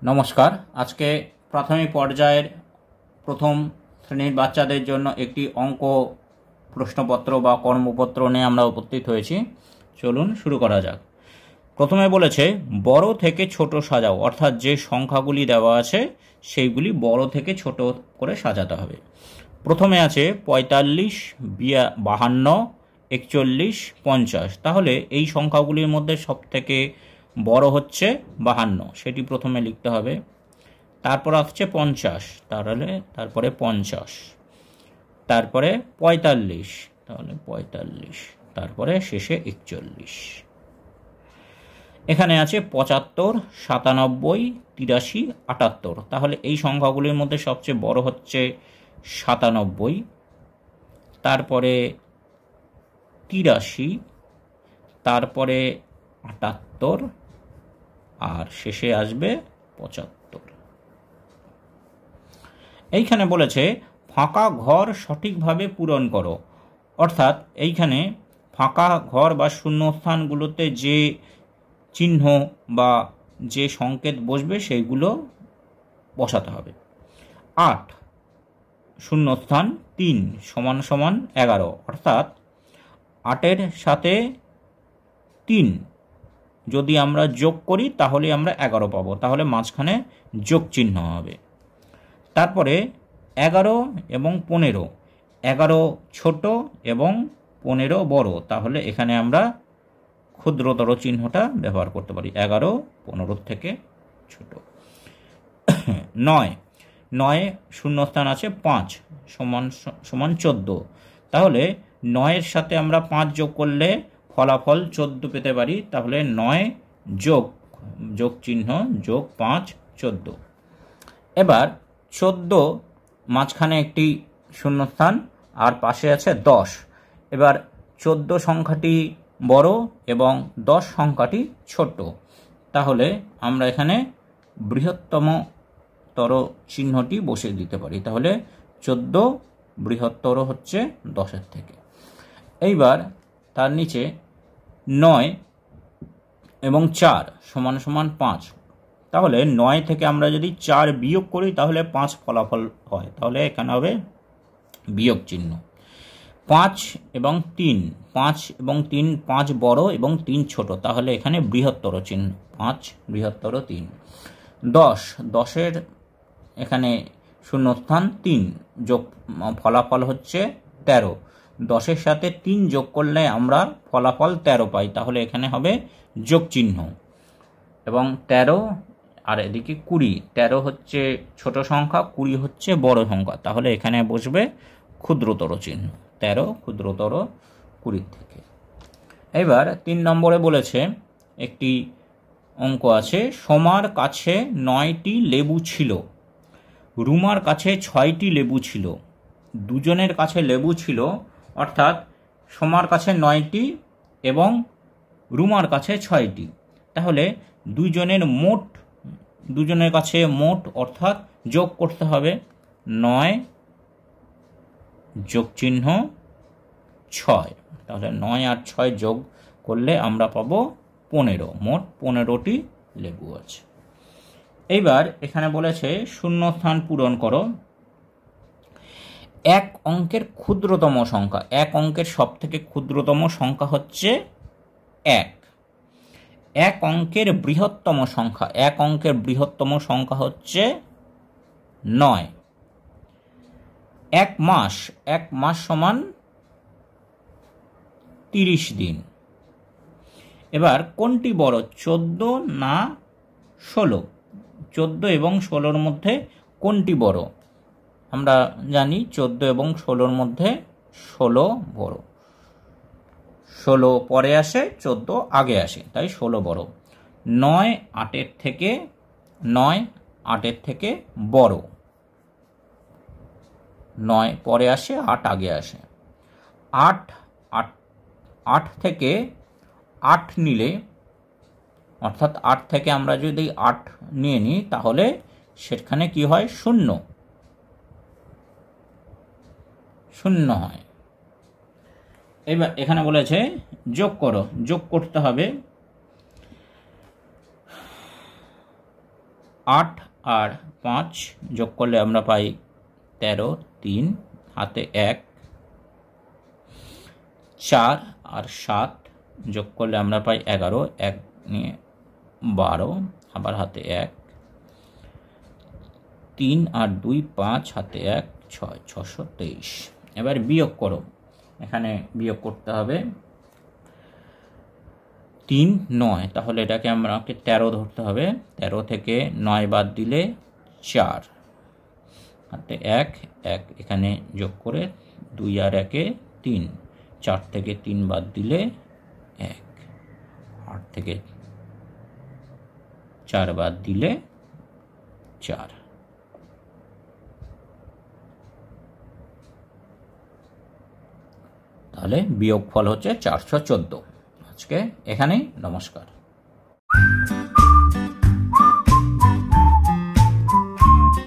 নমস্কার। আজকে প্রাথমিক পর্যায়ের প্রথম শ্রেণীর বাচ্চাদের জন্য একটি অঙ্ক প্রশ্নপত্র বা কর্মপত্র নিয়ে আমরা উপস্থিত হয়েছি। চলুন শুরু করা যাক। প্রথমে বলেছে বড় থেকে ছোট সাজাও, অর্থাৎ যে সংখ্যাগুলি দেওয়া আছে সেইগুলি বড় থেকে ছোট করে সাজাতে হবে। প্রথমে আছে 45, 52, 41, 50। তাহলে এই সংখ্যাগুলির মধ্যে সবথেকে বড় হচ্ছে 52, সেটি প্রথমে লিখতে হবে। তারপর আসছে 50, তারপরে 50, তারপরে 45, তাহলে 45, তারপরে শেষে 41। এখানে আছে 75, 97, 83, 78। তাহলে এই সংখ্যাগুলির মধ্যে সবচেয়ে বড় হচ্ছে 97, তারপরে 83, তারপরে 78, আর শেষে আসবে 75। এইখানে বলেছে ফাঁকা ঘর সঠিকভাবে পূরণ করো, অর্থাৎ এইখানে ফাঁকা ঘর বা শূন্যস্থানগুলোতে যে চিহ্ন বা যে সংকেত বসবে সেইগুলো বসাতে হবে। 8 শূন্যস্থান 3 = 11, অর্থাৎ 8-এর সাথে 3 যদি আমরা যোগ করি তাহলে আমরা 11 পাবো, তাহলে মাঝখানে যোগ চিহ্ন হবে। তারপরে 11 এবং 15, 11 ছোট এবং 15 বড়, তাহলে এখানে আমরা ক্ষুদ্রতর চিহ্নটা ব্যবহার করতে পারি। 11 15 থেকে ছোট। 9 শূন্যস্থান আছে 5 = 14, তাহলে 9-এর সাথে আমরা 5 যোগ করলে ফলাফল 14 পেতে পারি, তাহলে 9 যোগ চিহ্ন যোগ 5 14। এবার 14 মাঝখানে একটি শূন্যস্থান আর পাশে আছে 10। এবার 14 সংখ্যাটি বড় এবং 10 সংখ্যাটি ছোট, তাহলে আমরা এখানে বৃহত্তর চিহ্নটি বসিয়ে দিতে পারি। তাহলে 14 বৃহত্তর হচ্ছে 10-এর থেকে। এইবার তার নিচে 9 এবং 4 = 5, তাহলে 9 থেকে আমরা যদি 4 বিয়োগ করি তাহলে 5 ফলাফল হয়, তাহলে এখানে হবে বিয়োগ চিহ্ন। 5 এবং 3, 5 বড় এবং 3 ছোট, তাহলে এখানে বৃহত্তর চিহ্ন, 5 বৃহত্তর 3। 10-এর এখানে শূন্যস্থান 3 যোগ ফলাফল হচ্ছে 13, 10-এর সাথে 3 যোগ করলে আমরা ফলাফল 13 পাই, তাহলে এখানে হবে যোগ চিহ্ন। এবং 13 আর এদিকে 20, 13 হচ্ছে ছোট সংখ্যা, 20 হচ্ছে বড় সংখ্যা, তাহলে এখানে বসবে ক্ষুদ্রতর চিহ্ন, 13 ক্ষুদ্রতর 20 থেকে। এবার 3 নম্বরে বলেছে একটি অঙ্ক আছে, সোমার কাছে 9টি লেবু ছিল, রুমার কাছে 6টি লেবু ছিল। দুজনের কাছে লেবু ছিল, অর্থাৎ সোমার কাছে 9টি এবং রুমার কাছে 6টি, তাহলে দুজনের কাছে মোট, অর্থাৎ যোগ করতে হবে। 9 যোগ চিহ্ন 6, তাহলে 9 আর 6 যোগ করলে আমরা পাবো 15, মোট 15টি লেবু আছে। এইবার এখানে বলেছে শূন্যস্থান পূরণ করো। এক অঙ্কের ক্ষুদ্রতম সংখ্যা, এক অঙ্কের সবথেকে ক্ষুদ্রতম সংখ্যা হচ্ছে 1। এক অঙ্কের বৃহত্তম সংখ্যা, এক অঙ্কের বৃহত্তম সংখ্যা হচ্ছে 9। এক মাস = 30 দিন। এবার কোনটি বড়, 14 না 16? 14 এবং 16-র মধ্যে কোনটি বড়? আমরা জানি 14 এবং 16-র মধ্যে 16 বড়, 16 পরে আসে, 14 আগে আসে, তাই 16 বড়। 9 8-এর থেকে বড়, 9 পরে আসে, 8 আগে আসে। 8 থেকে 8 নিলে, অর্থাৎ 8 থেকে আমরা যদি 8 নিয়ে নিই তাহলে সেখানে কি হয়, 0 হয়। এবার এখানে বলেছে যোগ করো, যোগ করতে হবে 8 আর 5 যোগ করলে আমরা পাই 13, 3 হাতে 1, 4 আর 7 যোগ করলে আমরা পাই 11, 1 নিয়ে 12, আবার হাতে 1, 3 আর 2 5 হাতে 1, 6, 623। এবার বিয়োগ করো, এখানে বিয়োগ করতে হবে 3, 9, তাহলে এটাকে আমাকে 13 ধরতে হবে। 13 থেকে 9 বাদ দিলে 4, হাতে 1, 1 এখানে যোগ করে 2 আর 1 3, 4 থেকে 3 বাদ দিলে 1, 8 থেকে 4 বাদ দিলে 4। তাহলে বিয়োগফল হচ্ছে 414। আজকে এখানেই, নমস্কার।